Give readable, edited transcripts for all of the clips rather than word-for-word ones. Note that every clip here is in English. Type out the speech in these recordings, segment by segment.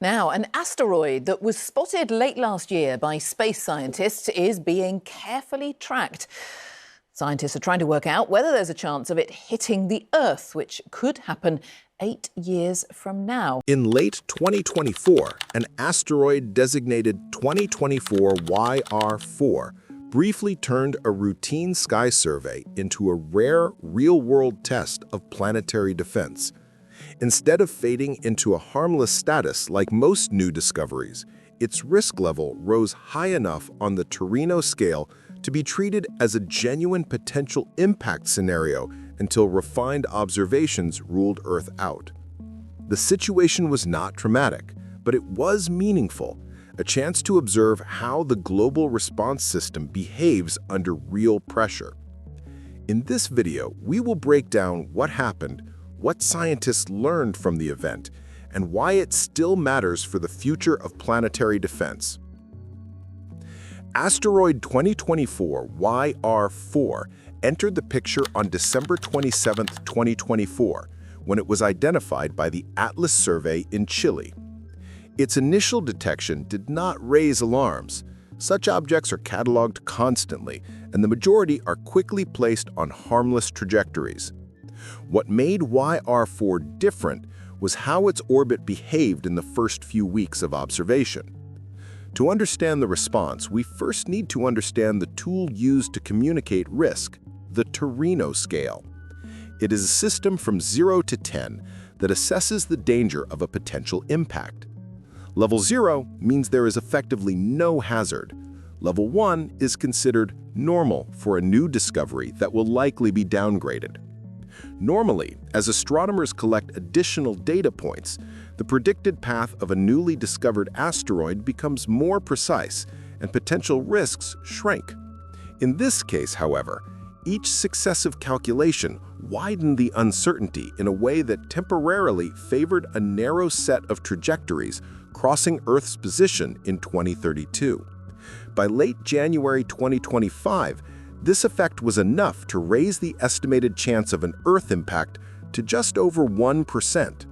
Now, an asteroid that was spotted late last year by space scientists is being carefully tracked. Scientists are trying to work out whether there's a chance of it hitting the Earth, which could happen 8 years from now. In late 2024, an asteroid designated 2024 YR4 briefly turned a routine sky survey into a rare, real-world test of planetary defense. Instead of fading into a harmless status like most new discoveries, its risk level rose high enough on the Torino scale to be treated as a genuine potential impact scenario until refined observations ruled Earth out. The situation was not traumatic, but it was meaningful, a chance to observe how the global response system behaves under real pressure. In this video, we will break down what happened, what scientists learned from the event, and why it still matters for the future of planetary defense. Asteroid 2024 YR4 entered the picture on December 27, 2024, when it was identified by the Atlas survey in Chile. Its initial detection did not raise alarms. Such objects are cataloged constantly, and the majority are quickly placed on harmless trajectories. What made YR4 different was how its orbit behaved in the first few weeks of observation. To understand the response, we first need to understand the tool used to communicate risk, the Torino scale. It is a system from 0 to 10 that assesses the danger of a potential impact. Level 0 means there is effectively no hazard. Level 1 is considered normal for a new discovery that will likely be downgraded. Normally, as astronomers collect additional data points, the predicted path of a newly discovered asteroid becomes more precise and potential risks shrink. In this case, however, each successive calculation widened the uncertainty in a way that temporarily favored a narrow set of trajectories crossing Earth's position in 2032. By late January 2025, this effect was enough to raise the estimated chance of an Earth impact to just over 1%.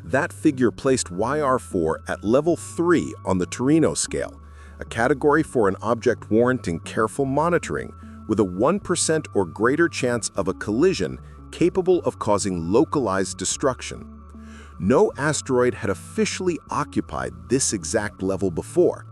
That figure placed YR4 at level 3 on the Torino scale, a category for an object warranting careful monitoring, with a 1% or greater chance of a collision capable of causing localized destruction. No asteroid had officially occupied this exact level before.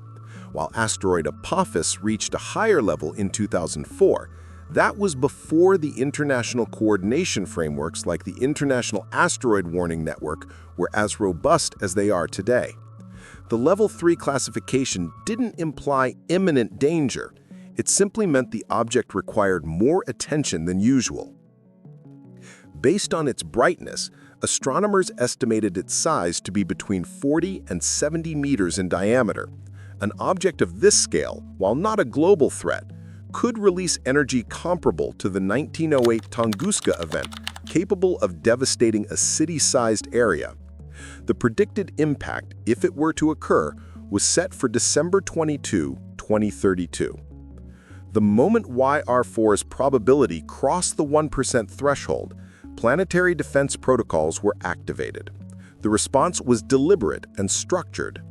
While asteroid Apophis reached a higher level in 2004, that was before the international coordination frameworks like the International Asteroid Warning Network were as robust as they are today. The Level 3 classification didn't imply imminent danger. It simply meant the object required more attention than usual. Based on its brightness, astronomers estimated its size to be between 40 and 70 meters in diameter. An object of this scale, while not a global threat, could release energy comparable to the 1908 Tunguska event, capable of devastating a city-sized area. The predicted impact, if it were to occur, was set for December 22, 2032. The moment YR4's probability crossed the 1% threshold, planetary defense protocols were activated. The response was deliberate and structured.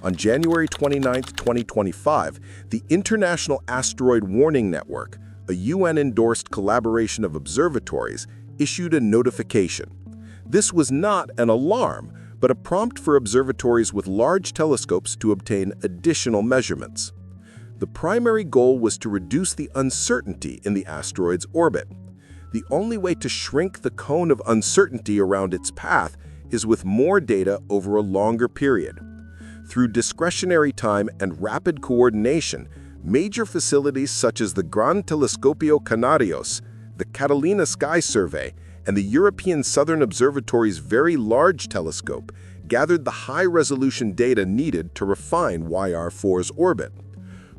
On January 29, 2025, the International Asteroid Warning Network, a UN-endorsed collaboration of observatories, issued a notification. This was not an alarm, but a prompt for observatories with large telescopes to obtain additional measurements. The primary goal was to reduce the uncertainty in the asteroid's orbit. The only way to shrink the cone of uncertainty around its path is with more data over a longer period. Through discretionary time and rapid coordination, major facilities such as the Gran Telescopio Canarios, the Catalina Sky Survey, and the European Southern Observatory's Very Large Telescope gathered the high-resolution data needed to refine YR4's orbit.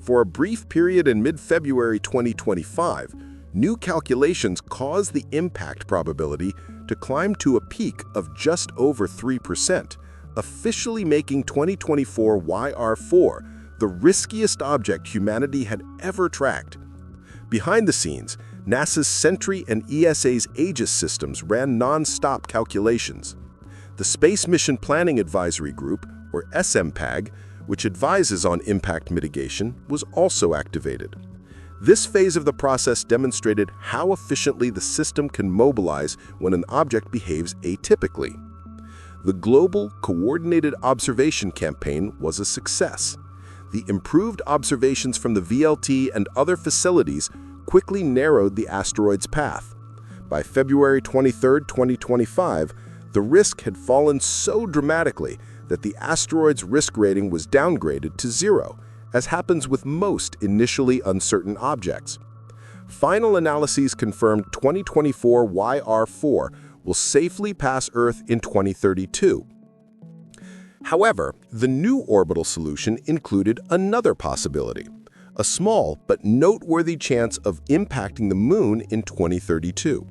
For a brief period in mid-February 2025, new calculations caused the impact probability to climb to a peak of just over 3%, officially making 2024 YR4 the riskiest object humanity had ever tracked. Behind the scenes, NASA's Sentry and ESA's Aegis systems ran non-stop calculations. The Space Mission Planning Advisory Group, or SMPAG, which advises on impact mitigation, was also activated. This phase of the process demonstrated how efficiently the system can mobilize when an object behaves atypically. The Global Coordinated Observation Campaign was a success. The improved observations from the VLT and other facilities quickly narrowed the asteroid's path. By February 23, 2025, the risk had fallen so dramatically that the asteroid's risk rating was downgraded to 0, as happens with most initially uncertain objects. Final analyses confirmed 2024 YR4 will safely pass Earth in 2032. However, the new orbital solution included another possibility, a small but noteworthy chance of impacting the Moon in 2032.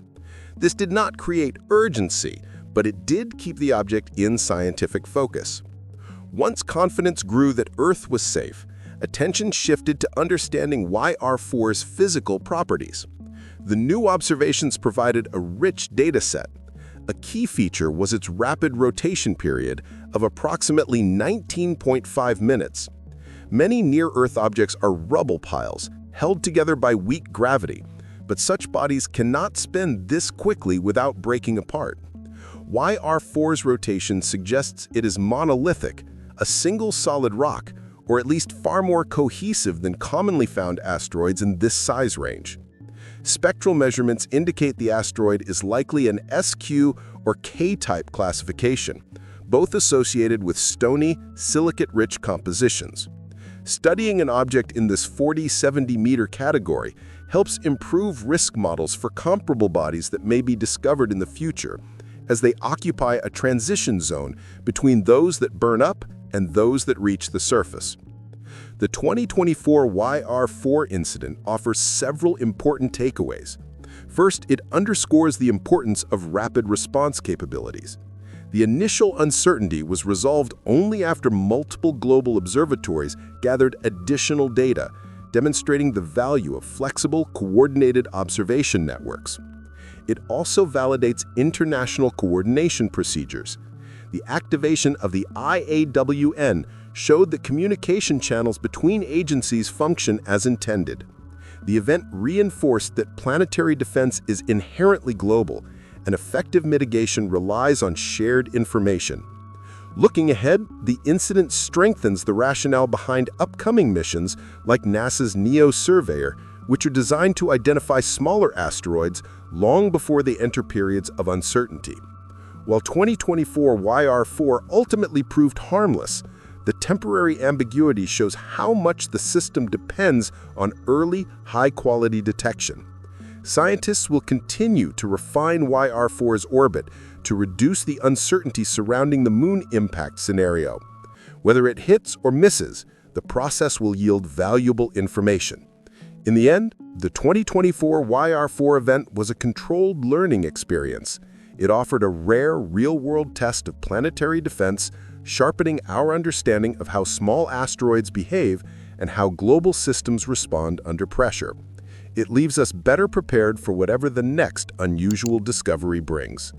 This did not create urgency, but it did keep the object in scientific focus. Once confidence grew that Earth was safe, attention shifted to understanding YR4's physical properties. The new observations provided a rich data set. A key feature was its rapid rotation period of approximately 19.5 minutes. Many near-Earth objects are rubble piles, held together by weak gravity, but such bodies cannot spin this quickly without breaking apart. YR4's rotation suggests it is monolithic, a single solid rock, or at least far more cohesive than commonly found asteroids in this size range. Spectral measurements indicate the asteroid is likely an SQ or K-type classification, both associated with stony, silicate-rich compositions. Studying an object in this 40-70 meter category helps improve risk models for comparable bodies that may be discovered in the future, as they occupy a transition zone between those that burn up and those that reach the surface. The 2024 YR4 incident offers several important takeaways. First, it underscores the importance of rapid response capabilities. The initial uncertainty was resolved only after multiple global observatories gathered additional data, demonstrating the value of flexible, coordinated observation networks. It also validates international coordination procedures. The activation of the IAWN showed that communication channels between agencies function as intended. The event reinforced that planetary defense is inherently global, and effective mitigation relies on shared information. Looking ahead, the incident strengthens the rationale behind upcoming missions like NASA's NEO Surveyor, which are designed to identify smaller asteroids long before they enter periods of uncertainty. While 2024 YR4 ultimately proved harmless, the temporary ambiguity shows how much the system depends on early, high-quality detection. Scientists will continue to refine YR4's orbit to reduce the uncertainty surrounding the Moon impact scenario. Whether it hits or misses, the process will yield valuable information. In the end, the 2024 YR4 event was a controlled learning experience. It offered a rare, real-world test of planetary defense, sharpening our understanding of how small asteroids behave and how global systems respond under pressure. It leaves us better prepared for whatever the next unusual discovery brings.